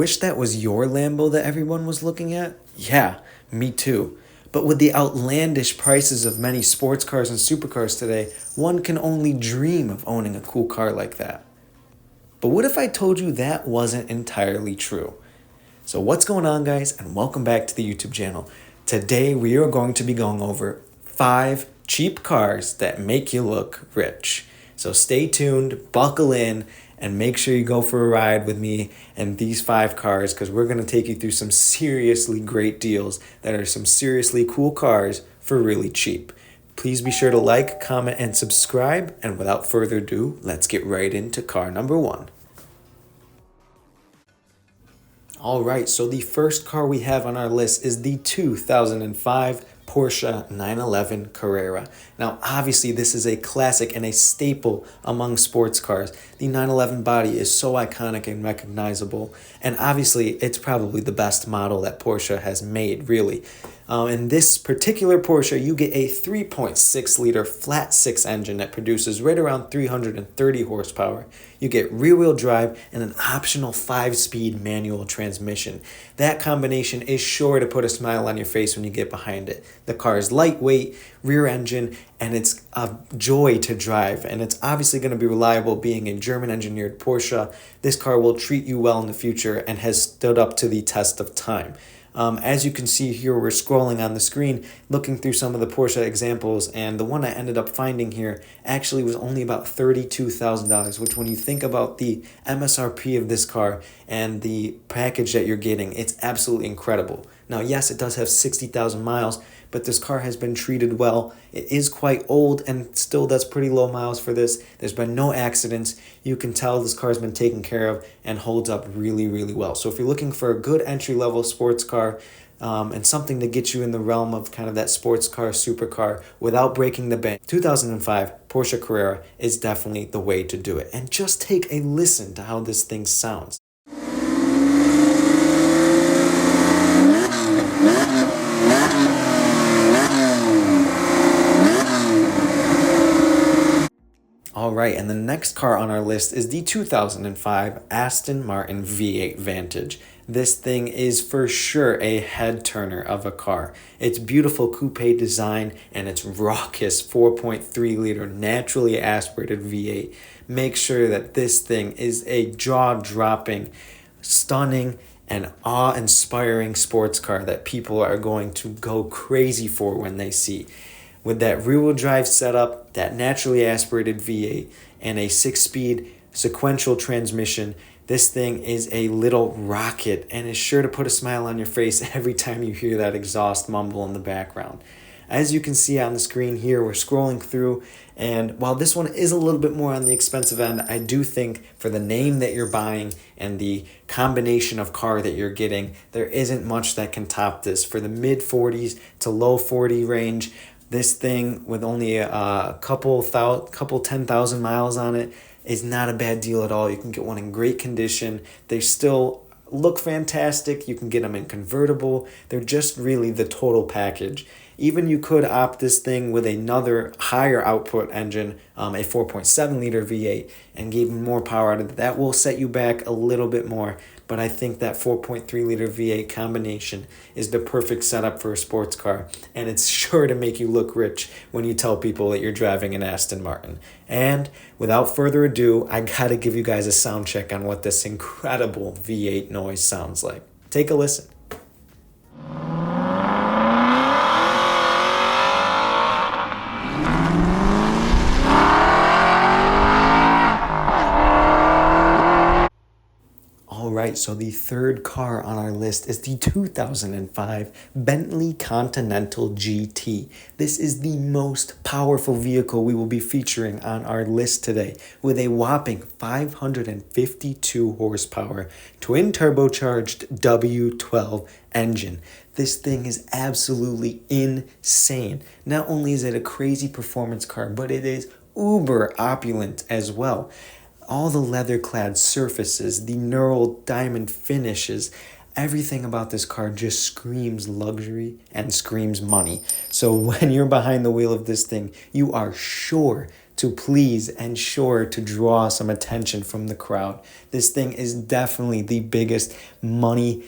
wish that was your Lambo that everyone was looking at? Yeah, me too. But with the outlandish prices of many sports cars and supercars today, one can only dream of owning a cool car like that. But what if I told you that wasn't entirely true? So what's going on, guys, and welcome back to the YouTube channel. Today we are going to be going over 5 cheap cars that make you look rich. So stay tuned, buckle in, and make sure you go for a ride with me and these 5 cars, because we're going to take you through some seriously great deals that are some seriously cool cars for really cheap. Please be sure to like, comment, and subscribe. And without further ado, let's get right into car number 1. Alright, so the first car we have on our list is the 2005 Porsche 911 Carrera. Now, obviously, this is a classic and a staple among sports cars. The 911 body is so iconic and recognizable, and obviously, it's probably the best model that Porsche has made, really. In this particular Porsche, you get a 3.6 liter flat 6 engine that produces right around 330 horsepower. You get rear-wheel drive and an optional 5-speed manual transmission. That combination is sure to put a smile on your face when you get behind it. The car is lightweight, rear engine, and it's a joy to drive. And it's obviously going to be reliable, being a German-engineered Porsche. This car will treat you well in the future and has stood up to the test of time. As you can see here, we're scrolling on the screen, looking through some of the Porsche examples, and the one I ended up finding here actually was only about $32,000, which when you think about the MSRP of this car and the package that you're getting, it's absolutely incredible. Now, yes, it does have 60,000 miles, but this car has been treated well. It is quite old and still does pretty low miles for this. There's been no accidents. You can tell this car has been taken care of and holds up really, really well. So if you're looking for a good entry-level sports car and something to get you in the realm of kind of that sports car, supercar, without breaking the bank, 2005 Porsche Carrera is definitely the way to do it. And just take a listen to how this thing sounds. Alright, and the next car on our list is the 2005 Aston Martin V8 Vantage. This thing is for sure a head turner of a car. Its beautiful coupe design and its raucous 4.3 liter naturally aspirated V8 make sure that this thing is a jaw-dropping, stunning, and awe-inspiring sports car that people are going to go crazy for when they see. With that rear-wheel drive setup, that naturally aspirated V8, and a 6-speed sequential transmission, this thing is a little rocket and is sure to put a smile on your face every time you hear that exhaust mumble in the background. As you can see on the screen here, we're scrolling through, and while this one is a little bit more on the expensive end, I do think for the name that you're buying and the combination of car that you're getting, there isn't much that can top this. For the mid-40s to low 40 range, this thing with only a couple 10,000 miles on it is not a bad deal at all. You can get one in great condition. They still look fantastic. You can get them in convertible. They're just really the total package. Even you could opt this thing with another higher output engine, a 4.7 liter V8, and give more power out of it. That will set you back a little bit more, but I think that 4.3 liter V8 combination is the perfect setup for a sports car, and it's sure to make you look rich when you tell people that you're driving an Aston Martin. And without further ado, I gotta give you guys a sound check on what this incredible V8 noise sounds like. Take a listen. Alright, so the third car on our list is the 2005 Bentley Continental GT. This is the most powerful vehicle we will be featuring on our list today, with a whopping 552 horsepower, twin turbocharged W12 engine. This thing is absolutely insane. Not only is it a crazy performance car, but it is uber opulent as well. All the leather-clad surfaces, the knurled diamond finishes, everything about this car just screams luxury and screams money. So when you're behind the wheel of this thing, you are sure to please and sure to draw some attention from the crowd. This thing is definitely the biggest money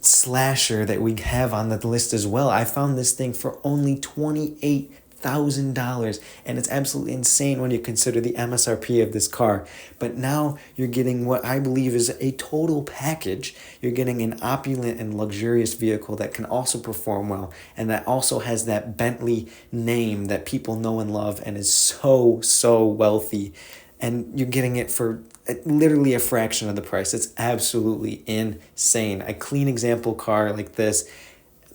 slasher that we have on the list as well. I found this thing for only $28,000, and it's absolutely insane when you consider the MSRP of this car. But now you're getting what I believe is a total package. You're getting an opulent and luxurious vehicle that can also perform well, and that also has that Bentley name that people know and love and is so wealthy. And you're getting it for literally a fraction of the price. It's absolutely insane. A clean example car like this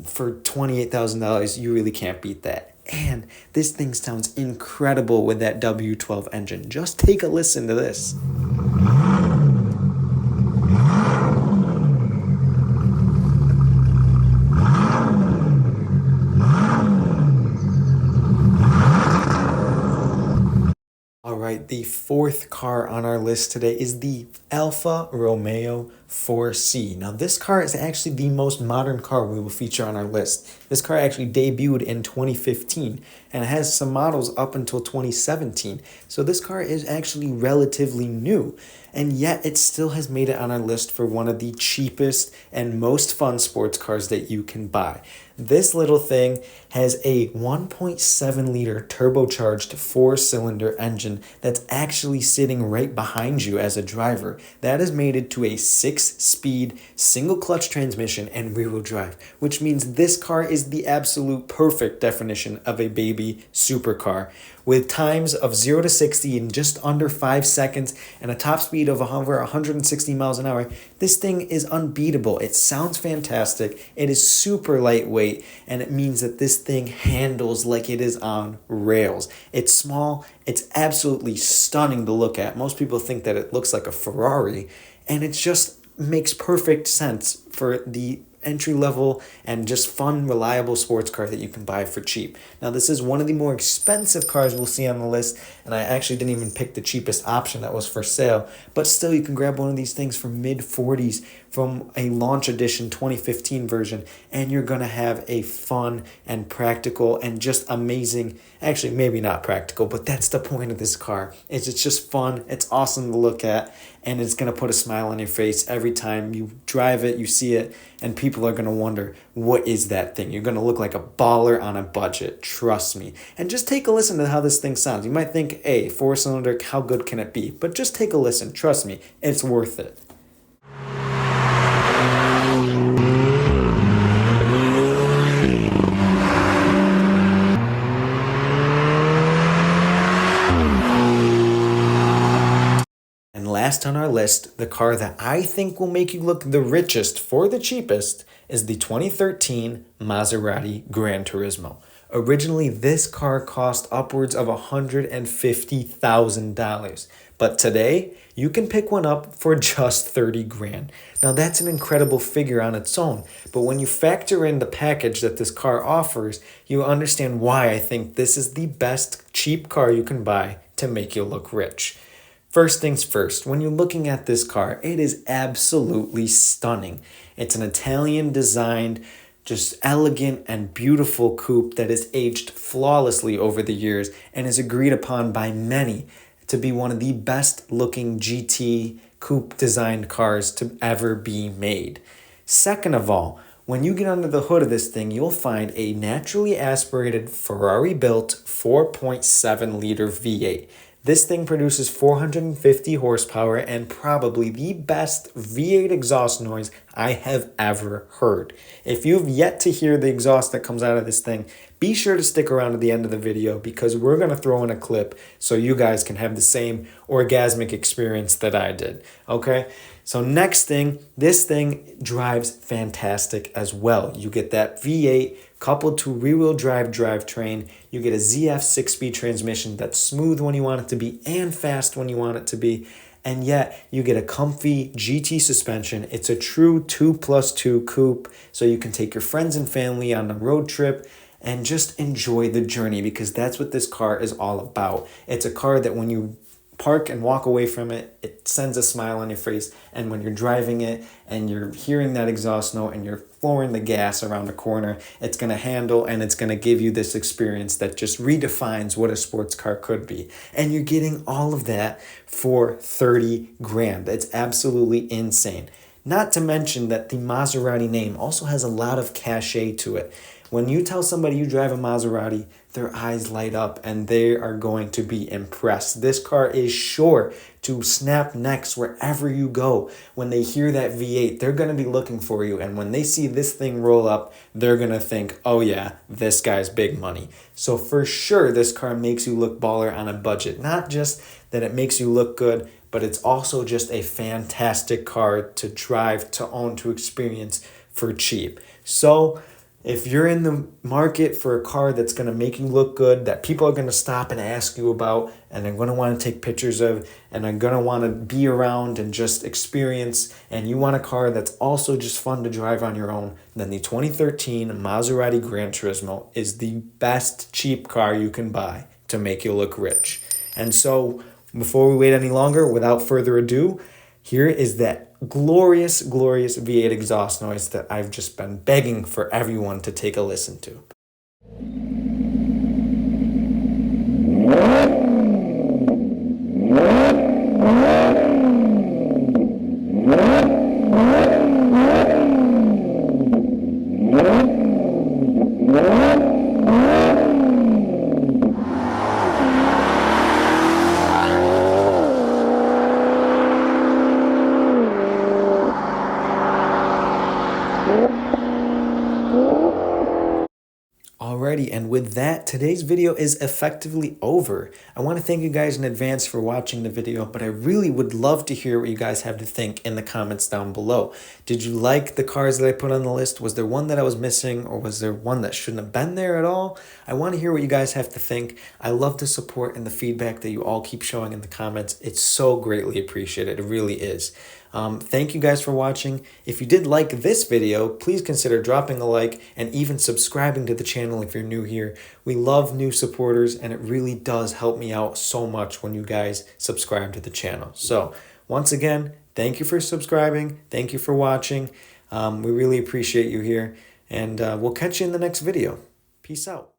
for $28,000, you really can't beat that. And this thing sounds incredible with that W12 engine. Just take a listen to this. All right, the fourth car on our list today is the Alfa Romeo 4C. Now, this car is actually the most modern car we will feature on our list. This car actually debuted in 2015 and it has some models up until 2017. So this car is actually relatively new, and yet it still has made it on our list for one of the cheapest and most fun sports cars that you can buy. This little thing has a 1.7 liter turbocharged 4-cylinder engine that's actually sitting right behind you as a driver. That is mated to a 6-speed single clutch transmission and rear-wheel drive, which means this car is the absolute perfect definition of a baby supercar. With times of 0 to 60 in just under 5 seconds and a top speed of over 160 miles an hour, this thing is unbeatable. It sounds fantastic. It is super lightweight, and it means that this thing handles like it is on rails. It's small. It's absolutely stunning to look at. Most people think that it looks like a Ferrari, and it just makes perfect sense for the entry-level and just fun, reliable sports car that you can buy for cheap. Now, this is one of the more expensive cars we'll see on the list, and I actually didn't even pick the cheapest option that was for sale, but still you can grab one of these things for mid-40s from a launch edition 2015 version, and you're going to have a fun and practical and just amazing, actually maybe not practical, but that's the point of this car. It's just fun, it's awesome to look at, and it's going to put a smile on your face every time you drive it, you see it, and people are going to wonder, what is that thing? You're going to look like a baller on a budget, trust me. And just take a listen to how this thing sounds. You might think, hey, 4-cylinder, how good can it be? But just take a listen, trust me, it's worth it. Last on our list, the car that I think will make you look the richest for the cheapest is the 2013 Maserati Gran Turismo. Originally, this car cost upwards of $150,000, but today you can pick one up for just 30 grand. Now that's an incredible figure on its own, but when you factor in the package that this car offers, you understand why I think this is the best cheap car you can buy to make you look rich. First things first, when you're looking at this car, it is absolutely stunning. It's an Italian designed, just elegant and beautiful coupe that has aged flawlessly over the years and is agreed upon by many to be one of the best looking GT coupe designed cars to ever be made. Second of all, when you get under the hood of this thing, you'll find a naturally aspirated Ferrari built 4.7 liter V8. This thing produces 450 horsepower and probably the best V8 exhaust noise I have ever heard. If you've yet to hear the exhaust that comes out of this thing, be sure to stick around to the end of the video because we're going to throw in a clip so you guys can have the same orgasmic experience that I did. Okay? So next thing, this thing drives fantastic as well. You get that V8 coupled to rear-wheel drive drivetrain. You get a ZF 6-speed transmission that's smooth when you want it to be and fast when you want it to be. And yet you get a comfy GT suspension. It's a true 2+2 coupe, so you can take your friends and family on a road trip and just enjoy the journey because that's what this car is all about. It's a car that when you park and walk away from it, it sends a smile on your face. And when you're driving it and you're hearing that exhaust note and you're flooring the gas around the corner, it's going to handle and it's going to give you this experience that just redefines what a sports car could be. And you're getting all of that for 30 grand. It's absolutely insane. Not to mention that the Maserati name also has a lot of cachet to it. When you tell somebody you drive a Maserati, their eyes light up and they are going to be impressed. This car is sure to snap necks wherever you go. When they hear that V8, they're going to be looking for you. And when they see this thing roll up, they're going to think, oh yeah, this guy's big money. So for sure, this car makes you look baller on a budget. Not just that it makes you look good, but it's also just a fantastic car to drive, to own, to experience for cheap. So if you're in the market for a car that's going to make you look good, that people are going to stop and ask you about, and they're going to want to take pictures of, and are going to want to be around and just experience, and you want a car that's also just fun to drive on your own, then the 2013 Maserati Gran Turismo is the best cheap car you can buy to make you look rich. And so, before we wait any longer, without further ado, here is that glorious, glorious V8 exhaust noise that I've just been begging for everyone to take a listen to. Alrighty, and with that, today's video is effectively over. I want to thank you guys in advance for watching the video, but I really would love to hear what you guys have to think in the comments down below. Did you like the cars that I put on the list? Was there one that I was missing, or was there one that shouldn't have been there at all? I want to hear what you guys have to think. I love the support and the feedback that you all keep showing in the comments. It's so greatly appreciated. It really is. Thank you guys for watching. If you did like this video, please consider dropping a like and even subscribing to the channel if you're new here. We love new supporters, and it really does help me out so much when you guys subscribe to the channel. So once again, thank you for subscribing. Thank you for watching. We really appreciate you here, and we'll catch you in the next video. Peace out.